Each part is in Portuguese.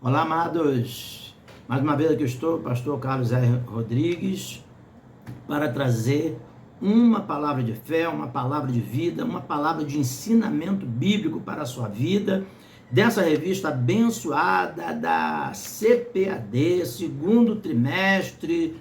Olá, amados. Mais uma vez aqui eu estou, pastor Carlos R. Rodrigues, para trazer uma palavra de fé, uma palavra de vida, uma palavra de ensinamento bíblico para a sua vida, dessa revista abençoada da CPAD, segundo trimestre.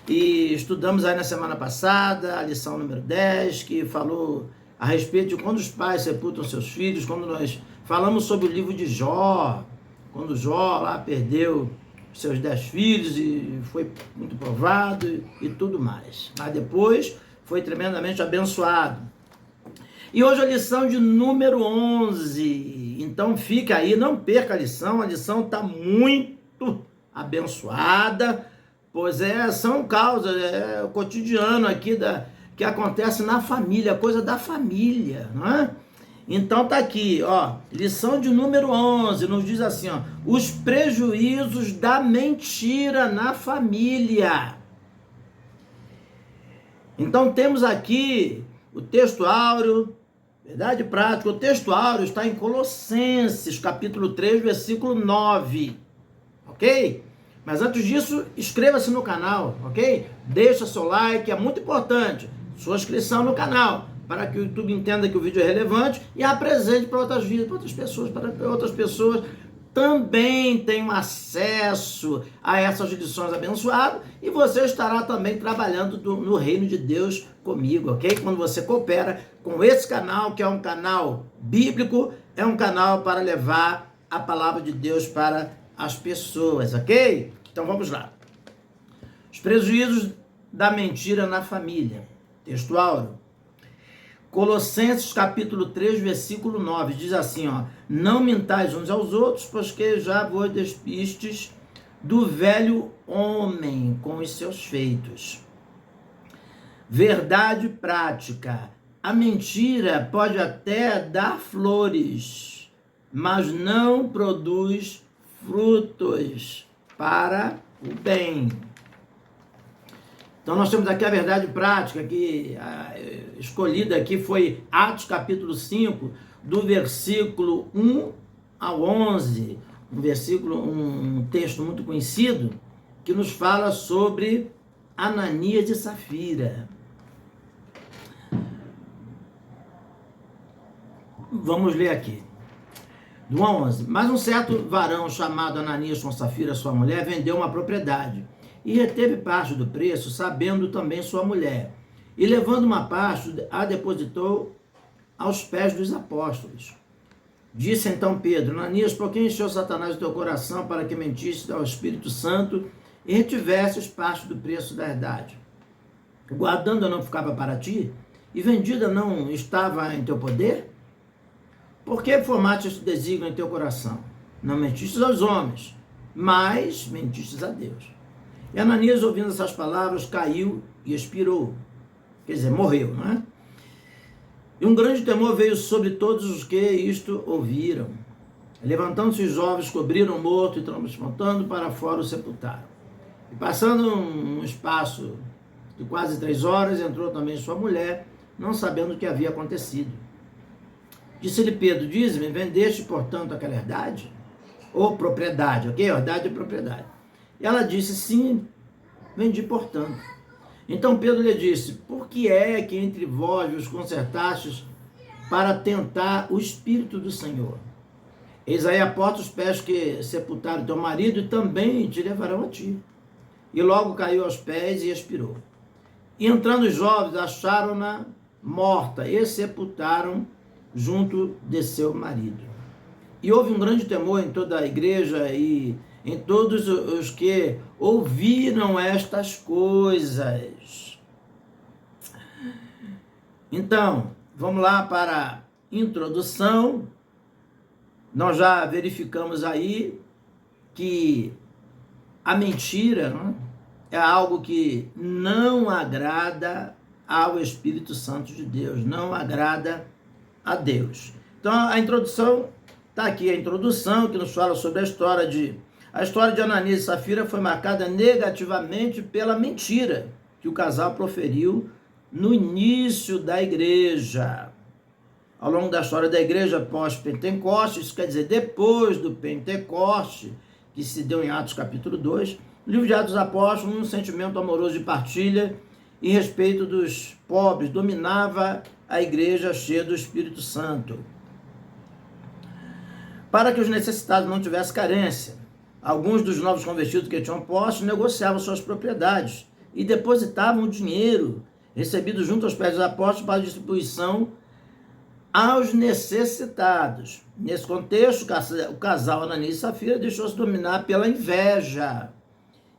E estudamos aí na semana passada a lição número 10, que falou a respeito de quando os pais sepultam seus filhos, quando nós falamos sobre o livro de Jó, quando Jó lá perdeu seus 10 filhos e foi muito provado e tudo mais. Mas depois foi tremendamente abençoado. E hoje a lição de número 11. Então fica aí, não perca a lição está muito abençoada, pois são causas, é o cotidiano aqui que acontece na família, coisa da família, não é? Então tá aqui, ó, lição de número 11, nos diz assim, ó, os prejuízos da mentira na família. Então temos aqui o texto áureo, verdade prática, o texto áureo está em Colossenses, capítulo 3, versículo 9, ok? Mas antes disso, inscreva-se no canal, ok? Deixa seu like, é muito importante, sua inscrição no canal, para que o YouTube entenda que o vídeo é relevante e apresente para outras vidas, para outras pessoas, para que outras pessoas também tenham acesso a essas lições abençoadas e você estará também trabalhando no reino de Deus comigo, ok? Quando você coopera com esse canal, que é um canal bíblico, é um canal para levar a palavra de Deus para as pessoas, ok? Então vamos lá. Os prejuízos da mentira na família. Texto áureo. Colossenses capítulo 3, versículo 9, diz assim, ó, não mintais uns aos outros, pois que já vos despistes do velho homem com os seus feitos. Verdade prática. A mentira pode até dar flores, mas não produz frutos para o bem. Então nós temos aqui a verdade prática, que escolhida aqui foi Atos capítulo 5, do versículo 1 ao 11, um texto muito conhecido, que nos fala sobre Ananias e Safira. Vamos ler aqui. Do 1 ao 11. Mas um certo varão chamado Ananias com Safira, sua mulher, vendeu uma propriedade e reteve parte do preço, sabendo também sua mulher. E levando uma parte, a depositou aos pés dos apóstolos. Disse então Pedro, Ananias, por que encheu Satanás o teu coração para que mentisse ao Espírito Santo e retivesses parte do preço da herdade? Guardando não ficava para ti? E vendida não estava em teu poder? Por que formaste este desígnio em teu coração? Não mentistes aos homens, mas mentistes a Deus. E Ananias, ouvindo essas palavras, caiu e expirou. Quer dizer, morreu, não é? E um grande temor veio sobre todos os que isto ouviram. Levantando-se os jovens, cobriram o morto e, transportando para fora, o sepultaram. E passando um espaço de quase 3 horas, entrou também sua mulher, não sabendo o que havia acontecido. Disse-lhe Pedro, dize-me, vendeste, portanto, aquela herdade? Ou propriedade, ok? Herdade e propriedade. E ela disse, sim, vendi, portanto. Então Pedro lhe disse, por que é que entre vós vos concertastes para tentar o Espírito do Senhor? Eis aí a porta os pés que sepultaram teu marido e também te levarão a ti. E logo caiu aos pés e expirou. E entrando os jovens, acharam-na morta e sepultaram junto de seu marido. E houve um grande temor em toda a igreja e em todos os que ouviram estas coisas. Então, vamos lá para a introdução. Nós já verificamos aí que a mentira, não é algo que não agrada ao Espírito Santo de Deus, não agrada a Deus. Então, a introdução está aqui, a introdução que nos fala sobre a história de Ananias e Safira foi marcada negativamente pela mentira que o casal proferiu no início da igreja. ao longo da história da igreja pós-Pentecoste, isso quer dizer, depois do Pentecoste, que se deu em Atos capítulo 2, o livro de Atos dos Apóstolos, um sentimento amoroso de partilha e respeito dos pobres, dominava a igreja cheia do Espírito Santo. Para que os necessitados não tivessem carência, alguns dos novos convertidos que tinham postos negociavam suas propriedades e depositavam o dinheiro recebido junto aos pés dos apóstolos para distribuição aos necessitados. Nesse contexto, o casal Ananias e Safira deixou-se dominar pela inveja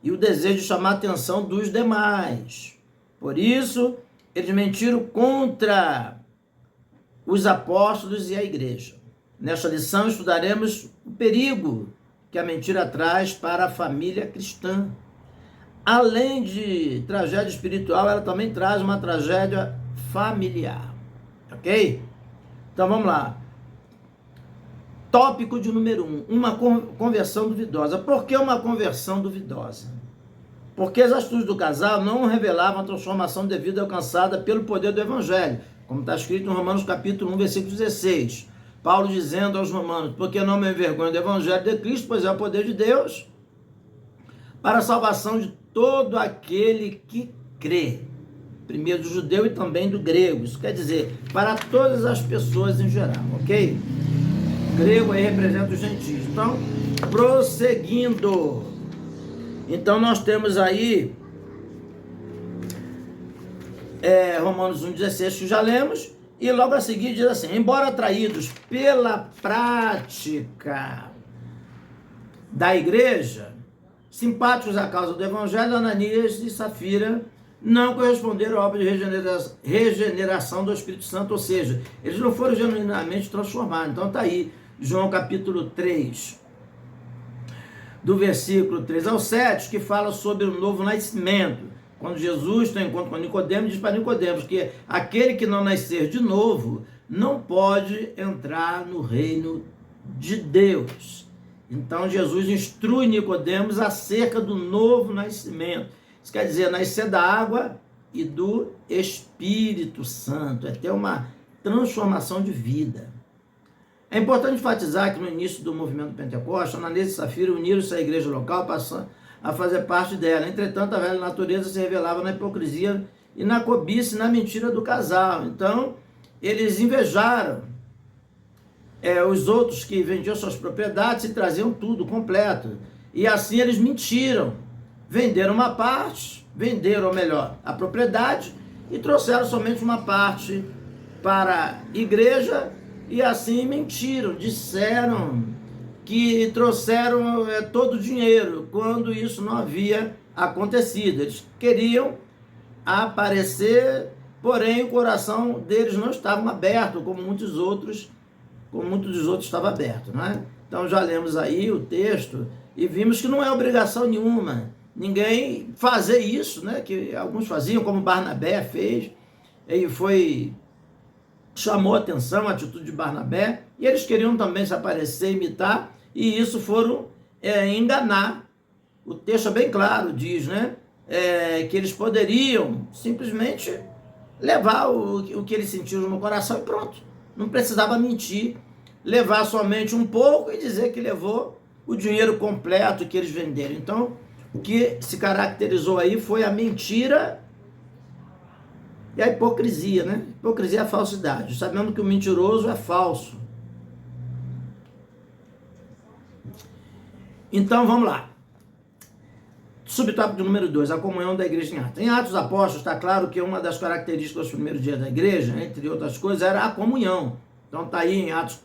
e o desejo de chamar a atenção dos demais. Por isso, eles mentiram contra os apóstolos e a igreja. Nesta lição, estudaremos o perigo que a mentira traz para a família cristã. Além de tragédia espiritual, ela também traz uma tragédia familiar. Ok? Então vamos lá. Tópico de número 1, uma conversão duvidosa. Por que uma conversão duvidosa? Porque as atitudes do casal não revelavam a transformação de vida alcançada pelo poder do Evangelho, como está escrito em Romanos capítulo 1, versículo 16. Paulo dizendo aos romanos, porque não me envergonho do Evangelho de Cristo, pois é o poder de Deus para a salvação de todo aquele que crê. Primeiro do judeu e também do grego. Isso quer dizer, para todas as pessoas em geral, ok? O grego aí representa os gentios. Então, prosseguindo. Então, nós temos aí Romanos 1,16, que já lemos, e logo a seguir diz assim, embora atraídos pela prática da igreja, simpáticos à causa do Evangelho, Ananias e Safira não corresponderam à obra de regeneração do Espírito Santo, ou seja, eles não foram genuinamente transformados. Então está aí, João capítulo 3, do versículo 3 ao 7, que fala sobre o novo nascimento. Quando Jesus tem encontro com Nicodemo, diz para Nicodemos que aquele que não nascer de novo não pode entrar no reino de Deus. Então Jesus instrui Nicodemos acerca do novo nascimento. Isso quer dizer, nascer da água e do Espírito Santo. É ter uma transformação de vida. É importante enfatizar que no início do movimento Pentecostes, Ananias e Safira uniram-se à igreja local, passando a fazer parte dela. Entretanto, a velha natureza se revelava na hipocrisia e na cobiça e na mentira do casal. Então, eles invejaram os outros que vendiam suas propriedades e traziam tudo completo. E assim eles mentiram. Venderam uma parte, venderam, ou melhor, a propriedade e trouxeram somente uma parte para a igreja e assim mentiram, disseram que trouxeram todo o dinheiro, quando isso não havia acontecido. Eles queriam aparecer, porém o coração deles não estava aberto, como muitos dos outros estava aberto, não é? Então já lemos aí o texto e vimos que não é obrigação nenhuma ninguém fazer isso, né? Que alguns faziam, como Barnabé fez, e chamou a atenção a atitude de Barnabé, e eles queriam também se aparecer, imitar, e isso foram enganar. O texto é bem claro, diz, né? Que eles poderiam simplesmente levar o que eles sentiram no coração e pronto. Não precisava mentir, levar somente um pouco e dizer que levou o dinheiro completo que eles venderam. Então, o que se caracterizou aí foi a mentira e a hipocrisia, né? Hipocrisia é a falsidade. Sabemos que o mentiroso é falso. Então, vamos lá. Subtópico número 2, a comunhão da igreja em Atos. Em Atos dos Apóstolos está claro que uma das características dos primeiros dias da igreja, entre outras coisas, era a comunhão. Então está aí em Atos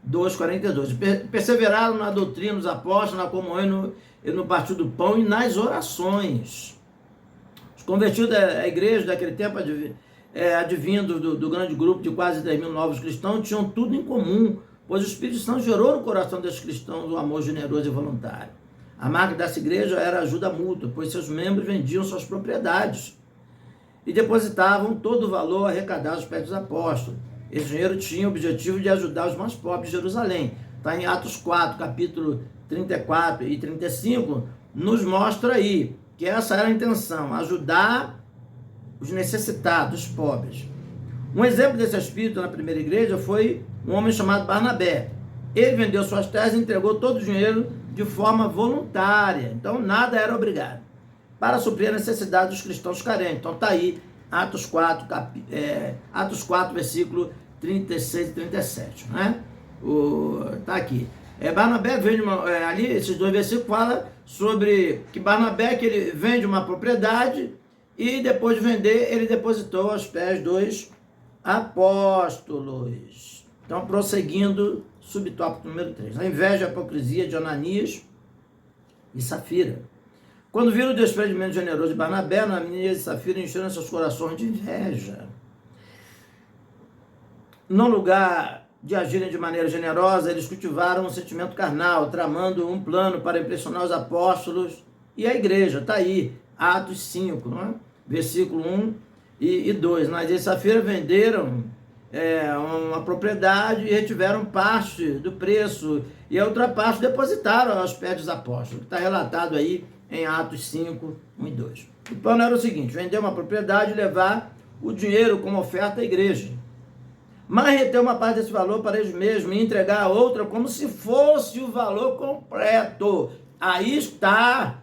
2:42. Perseveraram na doutrina dos apóstolos, na comunhão e no partir do pão e nas orações. Os convertidos da igreja daquele tempo, advindo do grande grupo de quase 3.000 novos cristãos, tinham tudo em comum, pois o Espírito Santo gerou no coração desses cristãos o amor generoso e voluntário. A marca dessa igreja era a ajuda mútua, pois seus membros vendiam suas propriedades e depositavam todo o valor arrecadado aos pés dos apóstolos. Esse dinheiro tinha o objetivo de ajudar os mais pobres de Jerusalém. Está em Atos 4, capítulo 34 e 35, nos mostra aí que essa era a intenção, ajudar os necessitados, os pobres. Um exemplo desse espírito na primeira igreja foi um homem chamado Barnabé. Ele vendeu suas terras e entregou todo o dinheiro de forma voluntária. Então, nada era obrigado, para suprir a necessidade dos cristãos carentes. Então, está aí Atos 4, versículo 36 e 37. Né? Está aqui. Barnabé vende ali, esses dois versículos falam sobre que Barnabé que ele vende uma propriedade e depois de vender, ele depositou aos pés dos apóstolos. Então, prosseguindo, subtópico número 3. A inveja e a hipocrisia de Ananias e Safira. Quando viram o desprendimento generoso de Barnabé, Ananias e Safira encheram seus corações de inveja. No lugar de agirem de maneira generosa, eles cultivaram um sentimento carnal, tramando um plano para impressionar os apóstolos e a igreja. Está aí, Atos 5, não é? Versículo 1 e 2. Ananias e Safira venderam uma propriedade e retiveram parte do preço, e a outra parte depositaram aos pés dos apóstolos. Está relatado aí em Atos 5, 1 e 2. O plano era o seguinte: vender uma propriedade e levar o dinheiro como oferta à igreja, mas reter uma parte desse valor para eles mesmos e entregar a outra como se fosse o valor completo. Aí está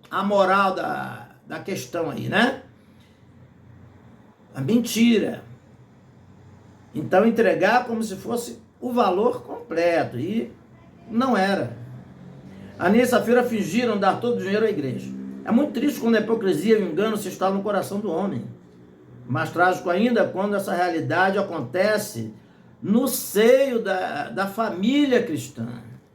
a moral da questão aí, né? A mentira. Então, entregar como se fosse o valor completo, e não era. Ananias e Safira fingiram dar todo o dinheiro à igreja. É muito triste quando a hipocrisia e o engano se instalam no coração do homem. Mais trágico ainda quando essa realidade acontece no seio da família cristã.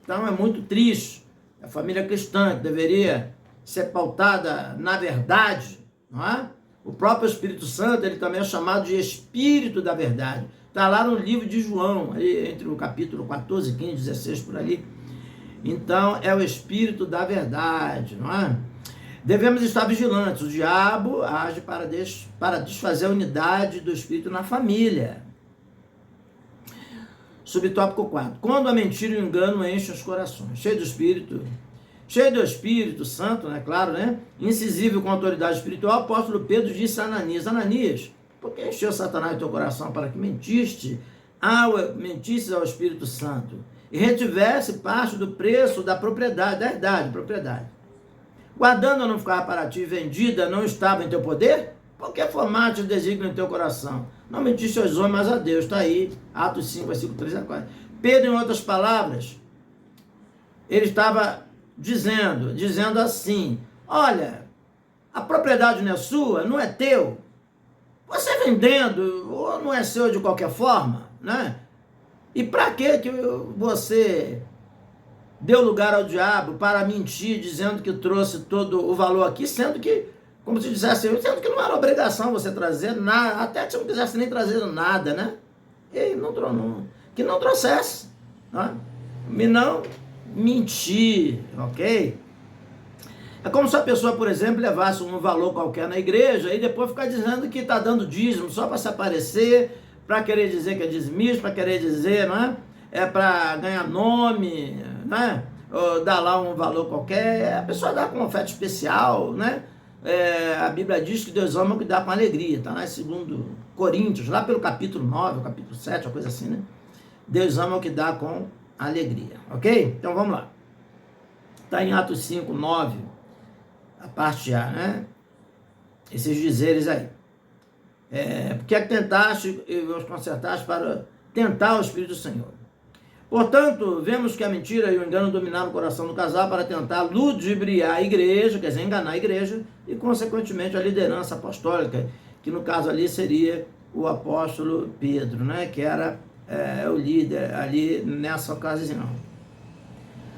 Então é muito triste. A família cristã, que deveria ser pautada na verdade, não é? O próprio Espírito Santo, ele também é chamado de Espírito da Verdade. Está lá no livro de João, aí, entre o capítulo 14, 15, 16, por ali. Então, é o Espírito da Verdade, não é? Devemos estar vigilantes. O diabo age para desfazer a unidade do Espírito na família. Subtópico 4. Quando a mentira e o engano enchem os corações. Cheio do Espírito Santo, né? Claro, né? Incisível com a autoridade espiritual, o apóstolo Pedro disse a Ananias: Ananias, por que encheu Satanás teu coração para que mentiste ao Espírito Santo e retivesse parte do preço da propriedade, da herdade, propriedade? Guardando não ficava para ti vendida, não estava em teu poder? Por que formaste o desígnio em teu coração? Não mentiste aos homens, mas a Deus. Está aí, Atos 5, versículo 3 a 4. Pedro, em outras palavras, ele estava dizendo assim: olha, a propriedade não é sua, não é teu. Você vendendo, ou não é seu de qualquer forma, né? E para que você deu lugar ao diabo para mentir, dizendo que trouxe todo o valor aqui, sendo que, como se dissesse, sendo que não era obrigação você trazer nada, até que você não quisesse nem trazer nada, né? E que não trouxesse, né? E não mentir, ok? É como se a pessoa, por exemplo, levasse um valor qualquer na igreja e depois ficar dizendo que está dando dízimo só para se aparecer, para querer dizer que é dizimista, para querer dizer, não é? É para ganhar nome, né? Ou dar lá um valor qualquer. A pessoa dá com uma oferta especial, né? A Bíblia diz que Deus ama o que dá com alegria. Está lá em 2 Coríntios, lá pelo capítulo 9, o capítulo 7, uma coisa assim, né? Deus ama o que dá com alegria, ok? Então vamos lá. Está em Atos 5, 9, a parte A, né? Esses dizeres aí. Porque é que tentaste e os consertaste para tentar o Espírito do Senhor. Portanto, vemos que a mentira e o engano dominaram o coração do casal para tentar ludibriar a igreja, quer dizer, enganar a igreja, e consequentemente a liderança apostólica, que no caso ali seria o apóstolo Pedro, né? Que era o líder ali nessa ocasião.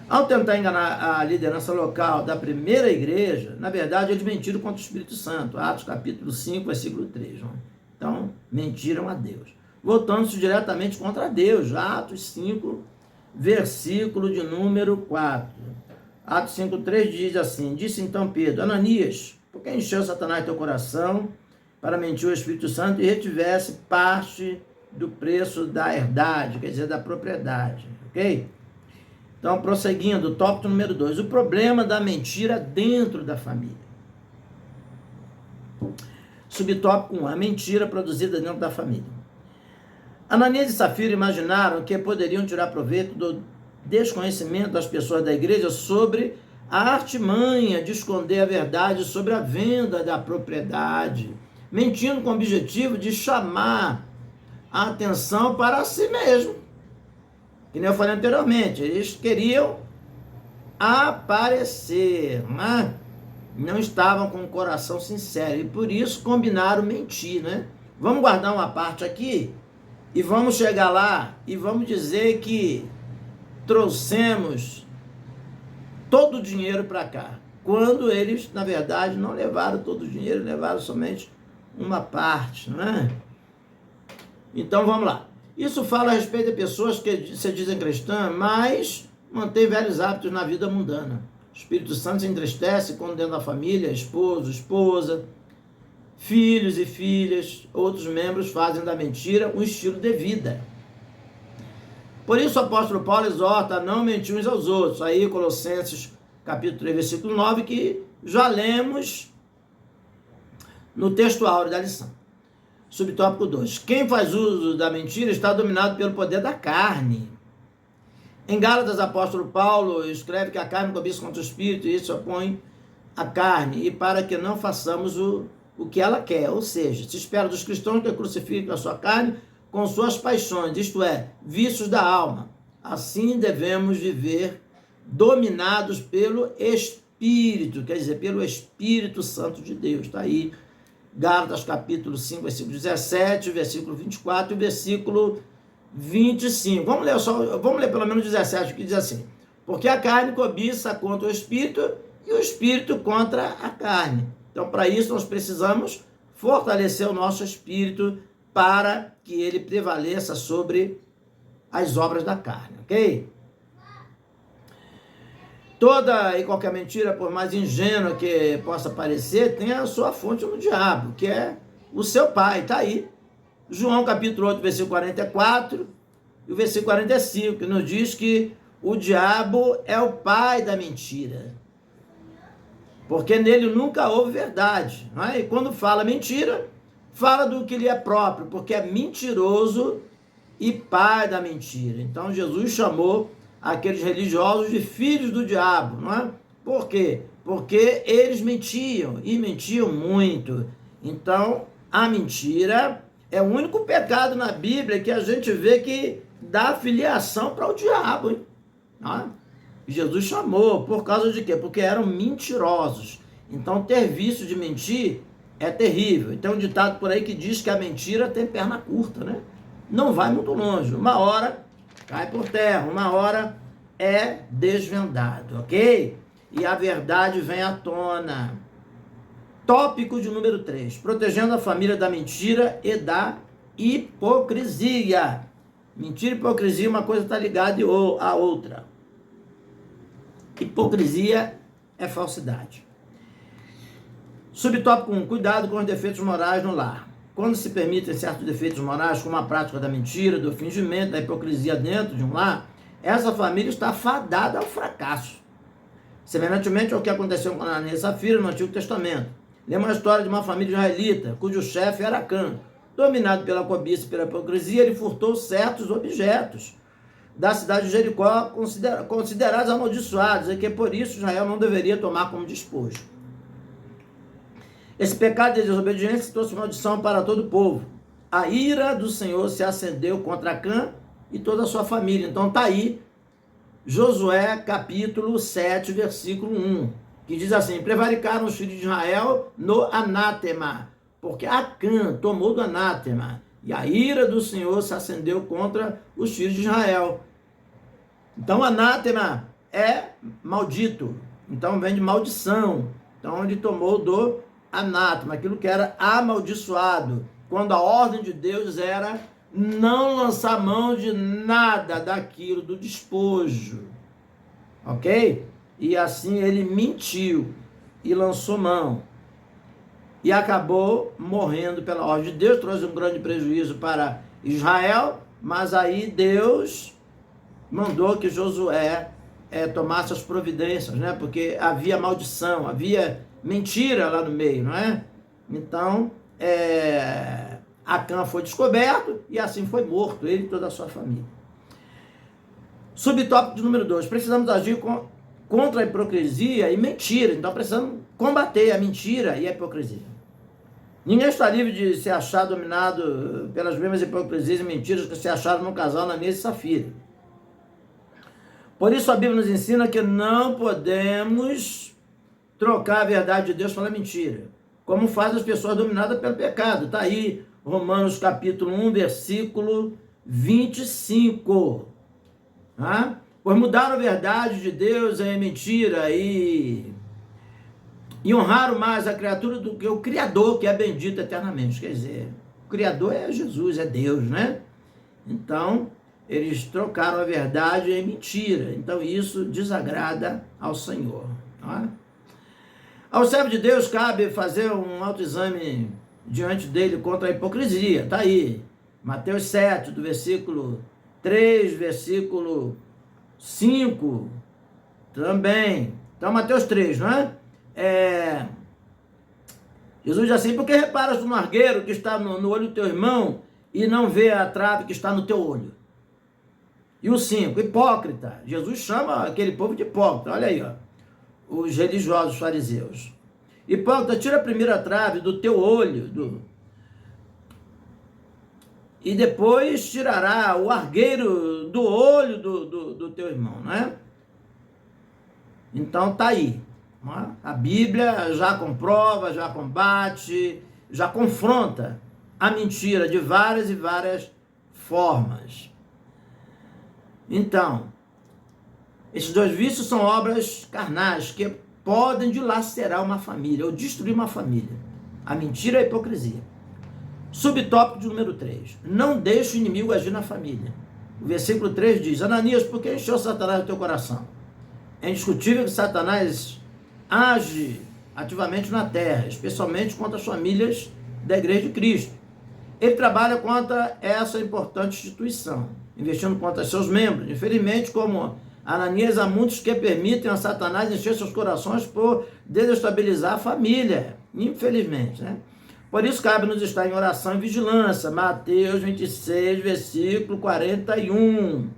Ao tentar enganar a liderança local da primeira igreja, na verdade eles mentiram contra o Espírito Santo. Atos capítulo 5, versículo 3. Né? Então, mentiram a Deus. Voltando-se diretamente contra Deus. Atos 5, versículo de número 4. Atos 5, 3 diz assim: disse então Pedro: Ananias, por que encheu Satanás teu coração para mentir ao Espírito Santo e retivesse parte do preço da herdade, quer dizer, da propriedade, ok? Então, prosseguindo, tópico número 2, o problema da mentira dentro da família. Subtópico 1, a mentira produzida dentro da família. Ananias e Safira imaginaram que poderiam tirar proveito do desconhecimento das pessoas da igreja sobre a artimanha de esconder a verdade sobre a venda da propriedade, mentindo com o objetivo de chamar a atenção para si mesmo. Que nem eu falei anteriormente, eles queriam aparecer, né? Não estavam com o coração sincero e por isso combinaram mentir, né? Vamos guardar uma parte aqui e vamos chegar lá e vamos dizer que trouxemos todo o dinheiro para cá, quando eles, na verdade, não levaram todo o dinheiro, levaram somente uma parte, não é? Então, vamos lá. Isso fala a respeito de pessoas que se dizem cristãs, mas mantêm velhos hábitos na vida mundana. O Espírito Santo se entristece quando dentro da família, esposo, esposa, filhos e filhas, outros membros fazem da mentira um estilo de vida. Por isso o apóstolo Paulo exorta a não mentir uns aos outros. Aí Colossenses capítulo 3, versículo 9, que já lemos no texto áureo da lição. Subtópico 2. Quem faz uso da mentira está dominado pelo poder da carne. Em Gálatas, apóstolo Paulo escreve que a carne cobiça contra o espírito e isso se opõe à carne, e para que não façamos o que ela quer. Ou seja, se espera dos cristãos que crucifiquem a sua carne com suas paixões, isto é, vícios da alma. Assim devemos viver dominados pelo Espírito, quer dizer, pelo Espírito Santo de Deus. Está aí, Gálatas capítulo 5, versículo 17, versículo 24 e versículo 25. Vamos ler pelo menos 17, que diz assim: porque a carne cobiça contra o Espírito e o Espírito contra a carne. Então, para isso, nós precisamos fortalecer o nosso Espírito para que ele prevaleça sobre as obras da carne, ok? Toda e qualquer mentira, por mais ingênua que possa parecer, tem a sua fonte no diabo, que é o seu pai. Está aí, João capítulo 8, versículo 44 e o versículo 45, que nos diz que o diabo é o pai da mentira, porque nele nunca houve verdade, não é? E quando fala mentira, fala do que lhe é próprio, porque é mentiroso e pai da mentira. Então Jesus chamou aqueles religiosos de filhos do diabo, não é? Por quê? Porque eles mentiam, e mentiam muito. Então, a mentira é o único pecado na Bíblia que a gente vê que dá filiação para o diabo, hein? Não é? Jesus chamou, por causa de quê? Porque eram mentirosos. Então, ter vício de mentir é terrível. Então, um ditado por aí que diz que a mentira tem perna curta, né? Não vai muito longe. Uma hora cai por terra, uma hora é desvendado, ok? E a verdade vem à tona. Tópico de número 3. Protegendo a família da mentira e da hipocrisia. Mentira e hipocrisia, uma coisa está ligada à outra. Hipocrisia é falsidade. Subtópico 1. Cuidado com os defeitos morais no lar. Quando se permitem certos defeitos morais, como a prática da mentira, do fingimento, da hipocrisia dentro de um lar, essa família está fadada ao fracasso. Semelhantemente ao que aconteceu com Ananias e Safira no Antigo Testamento. Lembra a história de uma família israelita, cujo chefe era Acã. Dominado pela cobiça e pela hipocrisia, ele furtou certos objetos da cidade de Jericó, considerados amaldiçoados, e que por isso Israel não deveria tomar como despojo. Esse pecado de desobediência trouxe maldição para todo o povo. A ira do Senhor se acendeu contra Acã e toda a sua família. Então está aí Josué capítulo 7, versículo 1, que diz assim: prevaricaram os filhos de Israel no anátema, porque Acã tomou do anátema, e a ira do Senhor se acendeu contra os filhos de Israel. Então anátema é maldito, então vem de maldição. Então ele tomou do anátema, aquilo que era amaldiçoado, quando a ordem de Deus era não lançar mão de nada daquilo, do despojo, ok? E assim ele mentiu e lançou mão, e acabou morrendo pela ordem de Deus, trouxe um grande prejuízo para Israel, mas aí Deus mandou que Josué tomasse as providências, né? Porque havia maldição, havia mentira lá no meio, não é? Então, Acã foi descoberto e assim foi morto, ele e toda a sua família. Subtópico de número 2, precisamos agir contra a hipocrisia e mentira. Então precisamos combater a mentira e a hipocrisia. Ninguém está livre de se achar dominado pelas mesmas hipocrisias e mentiras que se acharam no casal Ananias e Safira. Por isso a Bíblia nos ensina que não podemos trocar a verdade de Deus pela mentira, como fazem as pessoas dominadas pelo pecado. Está aí Romanos capítulo 1, versículo 25. Tá? Pois mudaram a verdade de Deus em mentira e honraram mais a criatura do que o Criador, que é bendito eternamente. Quer dizer, o Criador é Jesus, é Deus, né? Então, eles trocaram a verdade em mentira. Então, isso desagrada ao Senhor. Tá? Ao servo de Deus cabe fazer um autoexame diante dele contra a hipocrisia. Está aí, Mateus 7, do versículo 3, versículo 5, também. Então, Mateus 3, não é? Jesus diz assim: por que reparas no argueiro que está no olho do teu irmão e não vê a trave que está no teu olho? E o 5, hipócrita. Jesus chama aquele povo de hipócrita. Olha aí, ó, os religiosos fariseus. Hipócrita, tira a primeira trave do teu olho, e depois tirará o argueiro do olho do teu irmão, né? Então tá aí. A Bíblia já comprova, já combate, já confronta a mentira de várias e várias formas. Então, esses dois vícios são obras carnais que podem dilacerar uma família ou destruir uma família. A mentira e a hipocrisia. Subtópico de número 3. Não deixe o inimigo agir na família. O versículo 3 diz: Ananias, por que encheu Satanás no teu coração? É indiscutível que Satanás age ativamente na terra, especialmente contra as famílias da Igreja de Cristo. Ele trabalha contra essa importante instituição, investindo contra seus membros. Infelizmente, como Ananias, há muitos que permitem a Satanás encher seus corações por desestabilizar a família. Infelizmente, né? Por isso cabe nos estar em oração e vigilância. Mateus 26, versículo 41.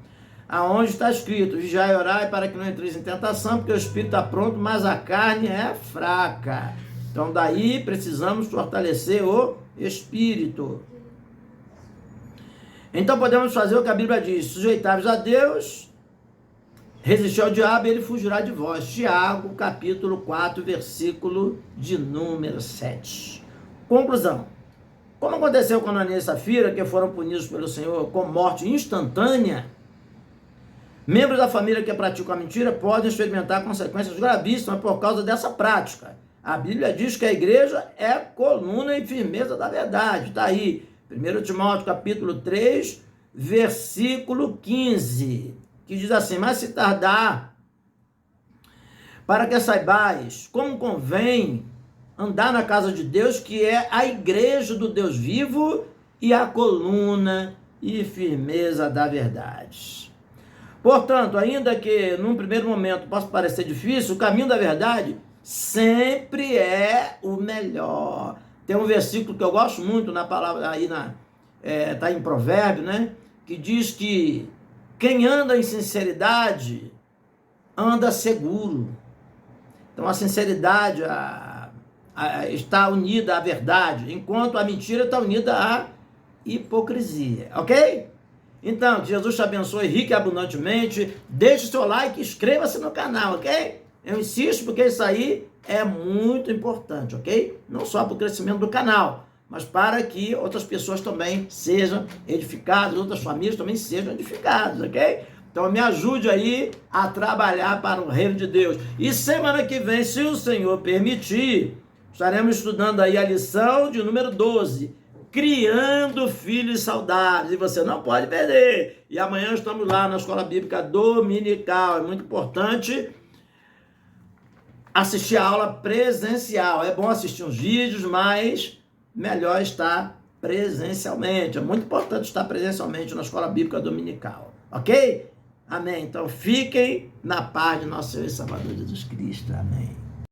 Aonde está escrito: vigiai e orai para que não entreis em tentação, porque o espírito está pronto, mas a carne é fraca. Então daí precisamos fortalecer o espírito. Então podemos fazer o que a Bíblia diz: sujeitai-vos a Deus, resistir ao diabo e ele fugirá de vós. Tiago, capítulo 4, versículo de número 7. Conclusão. Como aconteceu com Ananias e Safira, que foram punidos pelo Senhor com morte instantânea, membros da família que praticam a mentira podem experimentar consequências gravíssimas por causa dessa prática. A Bíblia diz que a igreja é coluna e firmeza da verdade. Está aí, 1 Timóteo capítulo 3, versículo 15, que diz assim: mas se tardar, para que saibais como convém andar na casa de Deus, que é a igreja do Deus vivo e a coluna e firmeza da verdade. Portanto, ainda que num primeiro momento possa parecer difícil, o caminho da verdade sempre é o melhor. Tem um versículo que eu gosto muito na palavra, aí tá em Provérbio, né? Que diz que quem anda em sinceridade anda seguro. Então a sinceridade está unida à verdade, enquanto a mentira está unida à hipocrisia, ok? Então, que Jesus te abençoe rica e abundantemente. Deixe o seu like e inscreva-se no canal, ok? Eu insisto porque isso aí é muito importante, ok? Não só para o crescimento do canal, mas para que outras pessoas também sejam edificadas, outras famílias também sejam edificadas, ok? Então me ajude aí a trabalhar para o reino de Deus. E semana que vem, se o Senhor permitir, estaremos estudando aí a lição de número 12, criando filhos saudáveis, e você não pode perder. E amanhã estamos lá na Escola Bíblica Dominical. É muito importante assistir a aula presencial. É bom assistir uns vídeos, mas melhor estar presencialmente. É muito importante estar presencialmente na Escola Bíblica Dominical. Ok? Amém. Então fiquem na paz de nosso Senhor e Salvador Jesus Cristo. Amém.